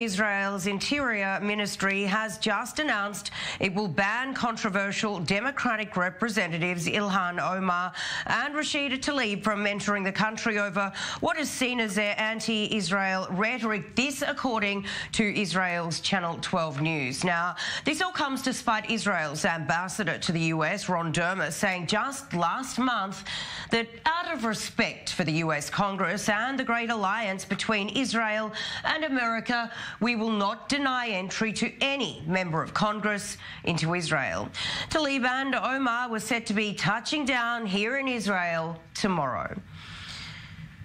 Israel's Interior Ministry has just announced it will ban controversial Democratic representatives Ilhan, Omar and Rashida Tlaib from entering the country over what is seen as their anti-Israel rhetoric. This according to Israel's Channel 12 News. Now, this all comes despite Israel's ambassador to the US, Ron Dermer, saying just last month that out of respect for the US Congress and the great alliance between Israel and America, we will not deny entry to any member of Congress into Israel. Tlaib and Omar were set to be touching down here in Israel tomorrow.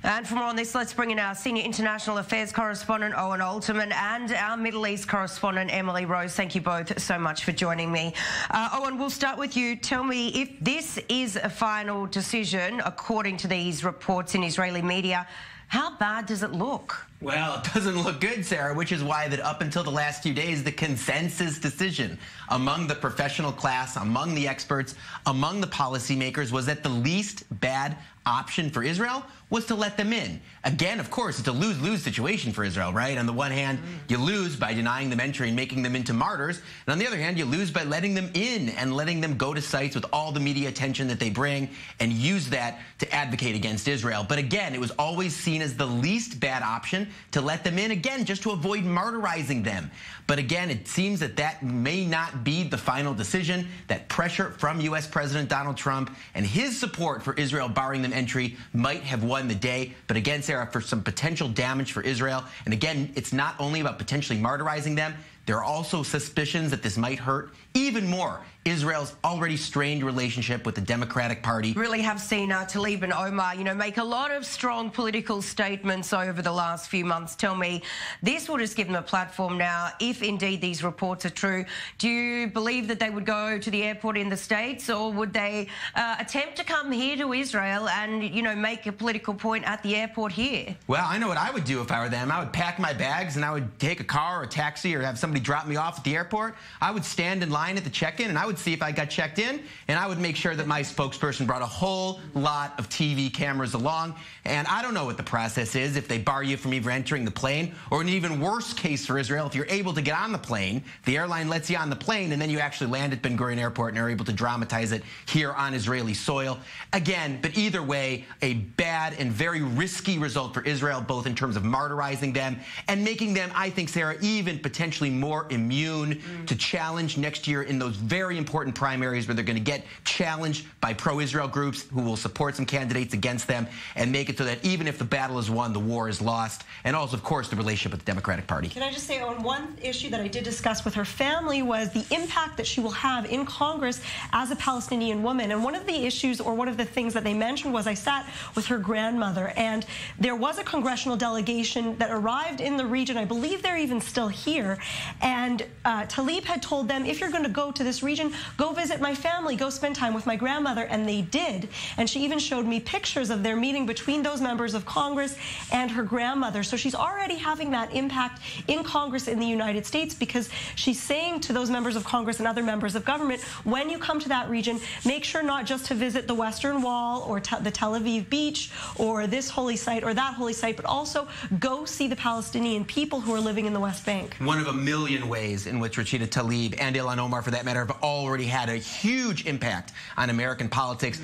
And for more on this, let's bring in our senior international affairs correspondent, Owen Alterman, and our Middle East correspondent, Emily Rose. Thank you both so much for joining me. Owen, we'll start with you. Tell me, if this is a final decision, according to these reports in Israeli media, how bad does it look? Well, it doesn't look good, Sarah, which is why that up until the last few days, the consensus decision among the professional class, among the experts, among the policymakers was that the least bad option for Israel was to let them in. Again, of course, it's a lose-lose situation for Israel, right? On the one hand, you lose by denying them entry and making them into martyrs. And on the other hand, you lose by letting them in and letting them go to sites with all the media attention that they bring and use that to advocate against Israel. But again, it was always seen as the least bad option to let them in, again, just to avoid martyrizing them. But again, it seems that that may not be the final decision, that pressure from U.S. President Donald Trump and his support for Israel barring them entry might have won the day. But again, Sarah, for some potential damage for Israel, and again, it's not only about potentially martyrizing them, there are also suspicions that this might hurt even more Israel's already strained relationship with the Democratic Party. Really have seen Tlaib and Omar, make a lot of strong political statements over the last few months. Tell me, this will just give them a platform now, if indeed these reports are true. Do you believe that they would go to the airport in the States, or would they attempt to come here to Israel and, make a political point at the airport here? Well, I know what I would do if I were them. I would pack my bags and I would take a car or a taxi or have somebody drop me off at the airport. I would stand in line at the check-in and I would see if I got checked in, and I would make sure that my spokesperson brought a whole lot of TV cameras along. And I don't know what the process is, if they bar you from even entering the plane, or an even worse case for Israel, if you're able to get on the plane, the airline lets you on the plane, and then you actually land at Ben Gurion Airport and are able to dramatize it here on Israeli soil. Again, but either way, a bad and very risky result for Israel, both in terms of martyrizing them and making them, I think, Sarah, even potentially more immune to challenge next year in those very important primaries where they're going to get challenged by pro-Israel groups who will support some candidates against them, and make it so that even if the battle is won, the war is lost. And also, of course, the relationship with the Democratic Party. Can I just say, on one issue that I did discuss with her family was the impact that she will have in Congress as a Palestinian woman. And one of the issues, or one of the things that they mentioned, was I sat with her grandmother, and there was a congressional delegation that arrived in the region. I believe they're even still here. And Tlaib had told them, if you're going to go to this region, go visit my family, go spend time with my grandmother. And they did. And she even showed me pictures of their meeting between those members of Congress and her grandmother. So she's already having that impact in Congress in the United States, because she's saying to those members of Congress and other members of government, when you come to that region, make sure not just to visit the Western Wall or the Tel Aviv beach or this holy site or that holy site, but also go see the Palestinian people who are living in the West Bank. One of a million ways in which Rashida Tlaib and Ilhan Omar, for that matter, have already had a huge impact on American politics.